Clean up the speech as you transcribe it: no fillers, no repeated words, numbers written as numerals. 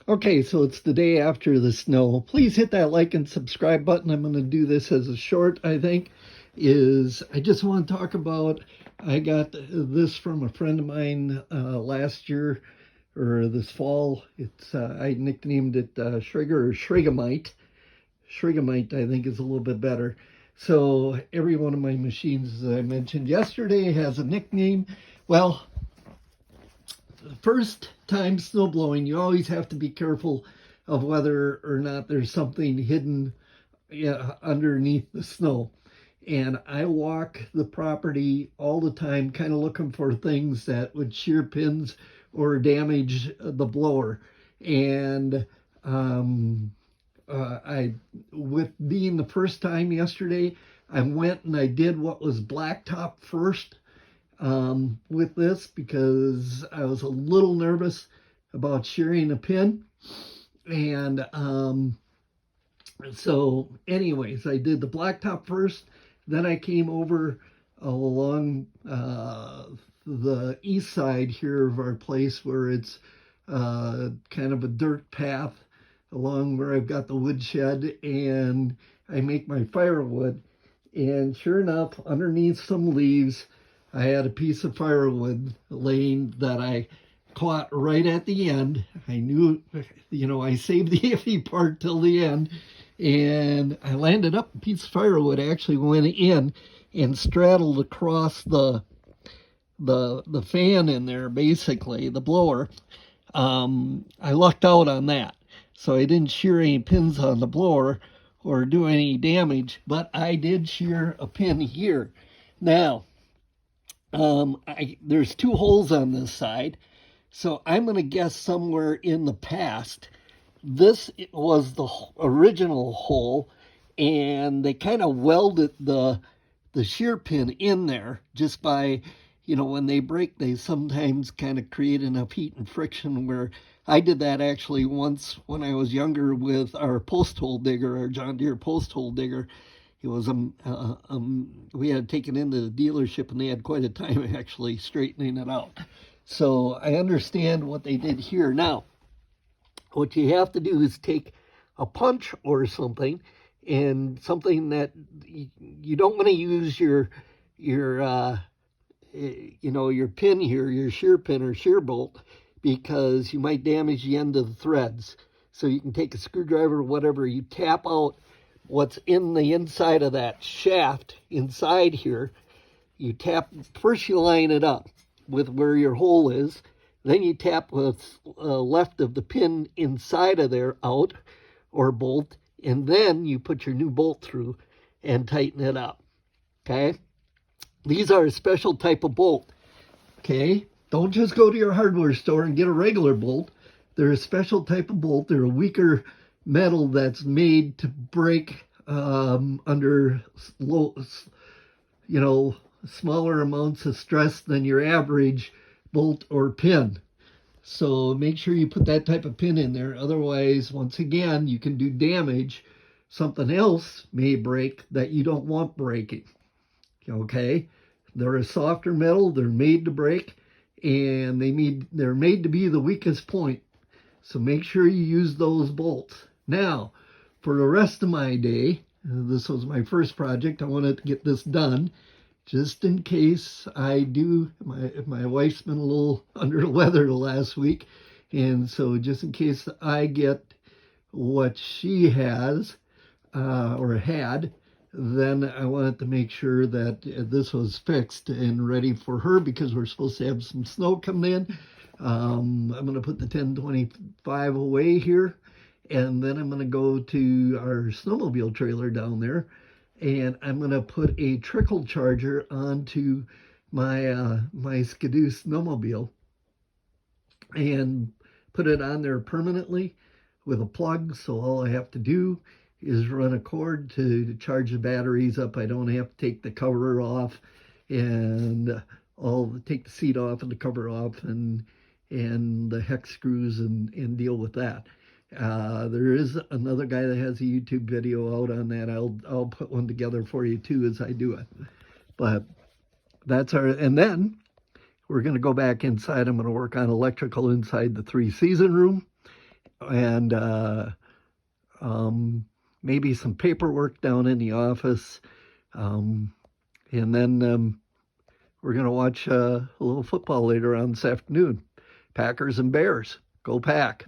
Okay, so it's the day after the snow. Please hit that like and subscribe button. I'm going to do this as a short, I think. I just want to talk about, I got this from a friend of mine last year, or this fall. I nicknamed it Shrigger or Shrigamite. Shrigamite, I think, is a little bit better. So every one of my machines, as I mentioned yesterday, has a nickname. Well, the first time snow blowing, you always have to be careful of whether or not there's something hidden underneath the snow. And I walk the property all the time, kind of looking for things that would shear pins or damage the blower. And with being the first time yesterday, I went and I did what was blacktop first with this because I was a little nervous about shearing a pin. And so anyways, I did the blacktop first. Then I came over along the east side here of our place where it's kind of a dirt path along where I've got the woodshed, and I make my firewood. And sure enough, underneath some leaves, I had a piece of firewood laying that I caught right at the end. I knew, I saved the iffy part till the end, and I landed up a piece of firewood actually went in and straddled across the fan in there, basically, the blower. I lucked out on that. So I didn't shear any pins on the blower or do any damage, but I did shear a pin here. Now, there's two holes on this side, so I'm going to guess somewhere in the past, this was the original hole, and they kind of welded the shear pin in there just by, when they break, they sometimes kind of create enough heat and friction where I did that actually once when I was younger with our post hole digger, our John Deere post hole digger. It was we had taken into the dealership and they had quite a time actually straightening it out. So I understand what they did here. Now, what you have to do is take a punch or something, and something that you don't want to use your pin here, your shear pin or shear bolt, because you might damage the end of the threads. So you can take a screwdriver or whatever, you tap out what's in the inside of that shaft inside here. You tap, first you line it up with where your hole is, then you tap what's left of the pin inside of there out, or bolt, and then you put your new bolt through and tighten it up. Okay? These are a special type of bolt. Okay? Don't just go to your hardware store and get a regular bolt. They're a special type of bolt. They're a weaker metal that's made to break under smaller amounts of stress than your average bolt or pin. So make sure you put that type of pin in there. Otherwise, once again, you can do damage. Something else may break that you don't want breaking. Okay? They're a softer metal. They're made to break, and they're made to be the weakest point. So make sure you use those bolts. Now, for the rest of my day, this was my first project. I wanted to get this done just in case I do. My wife's been a little under the weather the last week, and so just in case I get what she has or had, then I wanted to make sure that this was fixed and ready for her because we're supposed to have some snow coming in. I'm going to put the 1025 away here, and then I'm going to go to our snowmobile trailer down there, and I'm going to put a trickle charger onto my my Skidoo snowmobile and put it on there permanently with a plug. So all I have to do is run a cord to charge the batteries up. I don't have to take the cover off and take the seat off and the cover off and the hex screws and deal with that. There is another guy that has a YouTube video out on that. I'll put one together for you too as I do it. But that's and then we're going to go back inside. I'm going to work on electrical inside the 3-season room. and maybe some paperwork down in the office. And then we're going to watch a little football later on this afternoon. Packers and Bears. Go Pack.